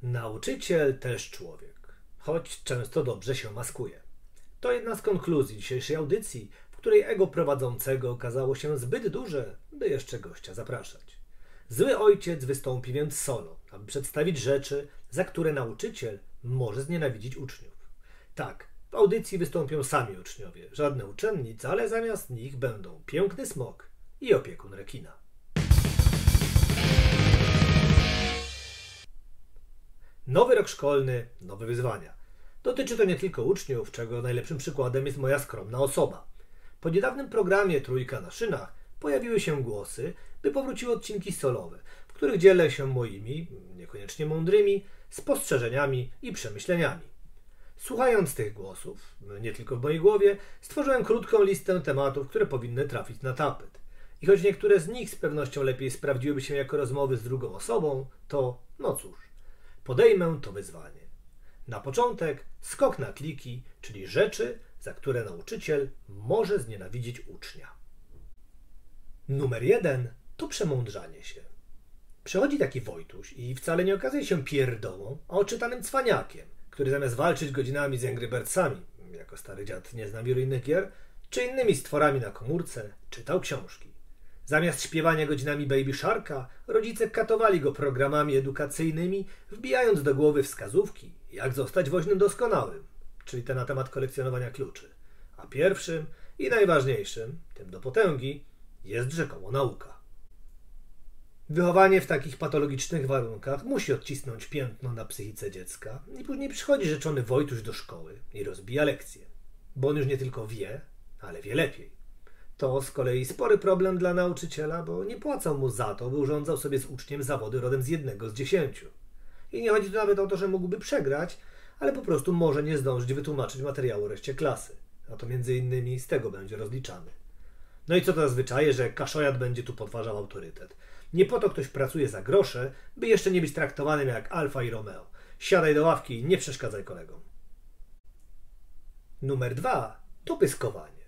Nauczyciel też człowiek, choć często dobrze się maskuje. To jedna z konkluzji dzisiejszej audycji, w której ego prowadzącego okazało się zbyt duże, by jeszcze gościa zapraszać. Zły ojciec wystąpi więc solo, aby przedstawić rzeczy, za które nauczyciel może znienawidzić uczniów. Tak, w audycji wystąpią sami uczniowie, żadne uczennice, ale zamiast nich będą piękny smok i opiekun rekina. Nowy rok szkolny, nowe wyzwania. Dotyczy to nie tylko uczniów, czego najlepszym przykładem jest moja skromna osoba. Po niedawnym programie Trójka na szynach pojawiły się głosy, by powróciły odcinki solowe, w których dzielę się moimi, niekoniecznie mądrymi, spostrzeżeniami i przemyśleniami. Słuchając tych głosów, nie tylko w mojej głowie, stworzyłem krótką listę tematów, które powinny trafić na tapet. I choć niektóre z nich z pewnością lepiej sprawdziłyby się jako rozmowy z drugą osobą, to no cóż, podejmę to wyzwanie. Na początek skok na kliki, czyli rzeczy, za które nauczyciel może znienawidzić ucznia. Numer 1 to przemądrzanie się. Przychodzi taki Wojtuś i wcale nie okazuje się pierdołą, a oczytanym cwaniakiem, który zamiast walczyć godzinami z Angry Birdsami, jako stary dziad nie znam wielu innych gier, czy innymi stworami na komórce, czytał książki. Zamiast śpiewania godzinami Baby Sharka, rodzice katowali go programami edukacyjnymi, wbijając do głowy wskazówki, jak zostać woźnym doskonałym, czyli te na temat kolekcjonowania kluczy. A pierwszym i najważniejszym, tym do potęgi, jest rzekomo nauka. Wychowanie w takich patologicznych warunkach musi odcisnąć piętno na psychice dziecka i później przychodzi rzeczony Wojtuś do szkoły i rozbija lekcje, bo on już nie tylko wie, ale wie lepiej. To z kolei spory problem dla nauczyciela, bo nie płacą mu za to, by urządzał sobie z uczniem zawody rodem z 1 z 10. I nie chodzi tu nawet o to, że mógłby przegrać, ale po prostu może nie zdążyć wytłumaczyć materiału reszcie klasy. A to między innymi z tego będzie rozliczany. No i co to za zwyczaje, że kaszojat będzie tu podważał autorytet. Nie po to ktoś pracuje za grosze, by jeszcze nie być traktowanym jak Alfa i Romeo. Siadaj do ławki i nie przeszkadzaj kolegom. Numer 2 to pyskowanie.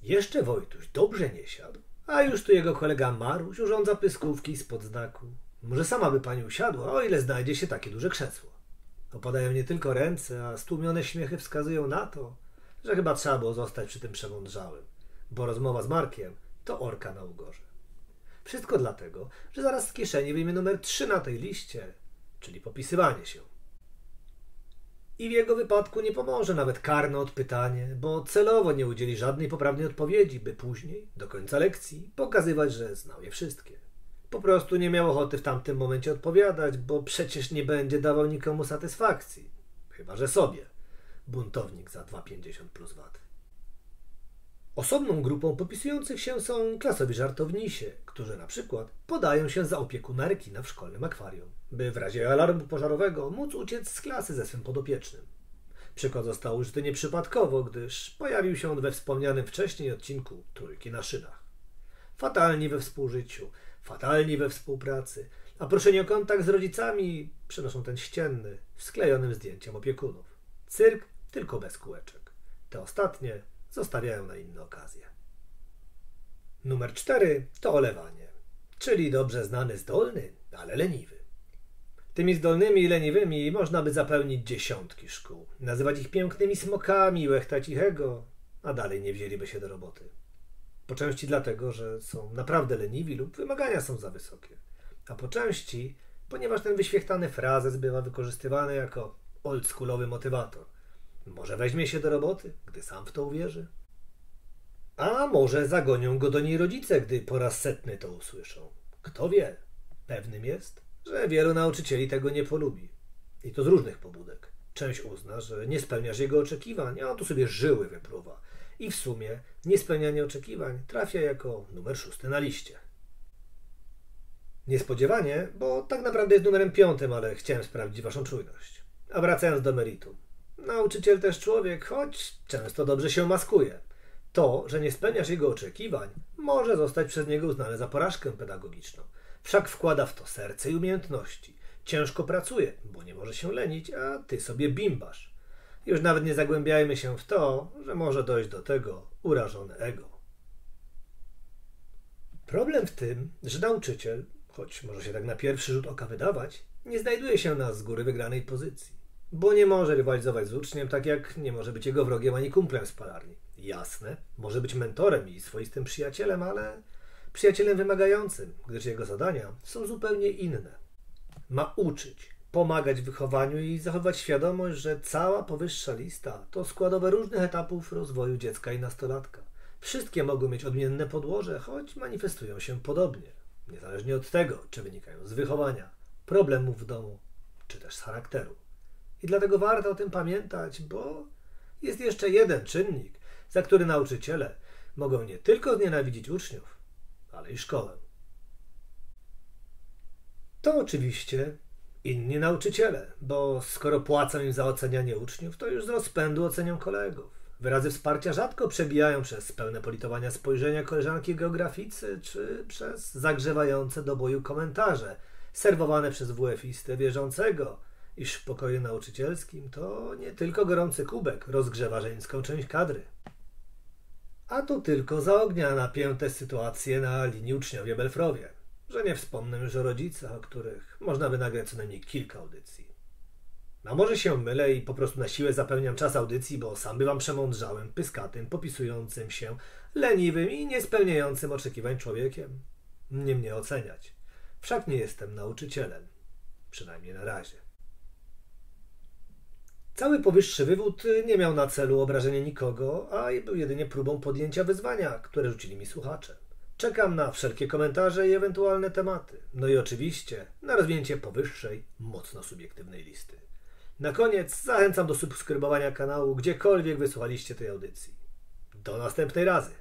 Jeszcze Wojtuś dobrze nie siadł, a już tu jego kolega Maruś urządza pyskówki spod znaku. Może sama by pani usiadła, o ile znajdzie się takie duże krzesło. Opadają nie tylko ręce, a stłumione śmiechy wskazują na to, że chyba trzeba było zostać przy tym przemądrzałym, bo rozmowa z Markiem to orka na ugorze. Wszystko dlatego, że zaraz z kieszeni wyjmie numer 3 na tej liście, czyli popisywanie się. I w jego wypadku nie pomoże nawet karne odpytanie, bo celowo nie udzieli żadnej poprawnej odpowiedzi, by później, do końca lekcji, pokazywać, że znał je wszystkie. Po prostu nie miał ochoty w tamtym momencie odpowiadać, bo przecież nie będzie dawał nikomu satysfakcji. Chyba że sobie. Buntownik za 2,50 plus VAT. Osobną grupą popisujących się są klasowi żartownisie, którzy na przykład podają się za opiekuna rekina w szkolnym akwarium, by w razie alarmu pożarowego móc uciec z klasy ze swym podopiecznym. Przykład został użyty nieprzypadkowo, gdyż pojawił się on we wspomnianym wcześniej odcinku Trójki na szynach. Fatalni we współżyciu, fatalni we współpracy, a proszeni o kontakt z rodzicami przynoszą ten ścienny, sklejonym zdjęciem opiekunów. Cyrk tylko bez kółeczek. Te ostatnie zostawiają na inne okazje. Numer 4 to olewanie, czyli dobrze znany zdolny, ale leniwy. Tymi zdolnymi i leniwymi można by zapełnić dziesiątki szkół, nazywać ich pięknymi smokami, łechtać ich ego, a dalej nie wzięliby się do roboty. Po części dlatego, że są naprawdę leniwi lub wymagania są za wysokie, a po części, ponieważ ten wyświechtany frazes bywa wykorzystywany jako oldschoolowy motywator. Może weźmie się do roboty, gdy sam w to uwierzy? A może zagonią go do niej rodzice, gdy po raz setny to usłyszą. Kto wie? Pewnym jest, że wielu nauczycieli tego nie polubi. I to z różnych pobudek. Część uzna, że nie spełniasz jego oczekiwań, a on tu sobie żyły wypruwa. I w sumie niespełnianie oczekiwań trafia jako numer 6 na liście. Niespodziewanie, bo tak naprawdę jest numerem 5, ale chciałem sprawdzić waszą czujność. A wracając do meritum. Nauczyciel też człowiek, choć często dobrze się maskuje. To, że nie spełniasz jego oczekiwań, może zostać przez niego uznane za porażkę pedagogiczną. Wszak wkłada w to serce i umiejętności. Ciężko pracuje, bo nie może się lenić, a ty sobie bimbasz. Już nawet nie zagłębiajmy się w to, że może dojść do tego urażone ego. Problem w tym, że nauczyciel, choć może się tak na pierwszy rzut oka wydawać, nie znajduje się na z góry wygranej pozycji, bo nie może rywalizować z uczniem, tak jak nie może być jego wrogiem ani kumplem z palarni. Jasne, może być mentorem i swoistym przyjacielem, ale przyjacielem wymagającym, gdyż jego zadania są zupełnie inne. Ma uczyć, pomagać w wychowaniu i zachować świadomość, że cała powyższa lista to składowe różnych etapów rozwoju dziecka i nastolatka. Wszystkie mogą mieć odmienne podłoże, choć manifestują się podobnie, niezależnie od tego, czy wynikają z wychowania, problemów w domu, czy też z charakteru. I dlatego warto o tym pamiętać, bo jest jeszcze jeden czynnik, za który nauczyciele mogą nie tylko znienawidzić uczniów, ale i szkołę. To oczywiście inni nauczyciele, bo skoro płacą im za ocenianie uczniów, to już z rozpędu ocenią kolegów. Wyrazy wsparcia rzadko przebijają przez pełne politowania spojrzenia koleżanki geograficy, czy przez zagrzewające do boju komentarze serwowane przez WF-istę wierzącego, iż w pokoju nauczycielskim to nie tylko gorący kubek rozgrzewa żeńską część kadry. A to tylko zaognia napięte sytuacje na linii uczniowie-belfrowie, że nie wspomnę już o rodzicach, o których można by nagrać co najmniej kilka audycji. A może się mylę i po prostu na siłę zapełniam czas audycji, bo sam bywam przemądrzałym, pyskatym, popisującym się, leniwym i niespełniającym oczekiwań człowiekiem. Nie mnie oceniać. Wszak nie jestem nauczycielem. Przynajmniej na razie. Cały powyższy wywód nie miał na celu obrażenia nikogo, a był jedynie próbą podjęcia wyzwania, które rzucili mi słuchacze. Czekam na wszelkie komentarze i ewentualne tematy. No i oczywiście na rozwinięcie powyższej, mocno subiektywnej listy. Na koniec zachęcam do subskrybowania kanału, gdziekolwiek wysłuchaliście tej audycji. Do następnej razy.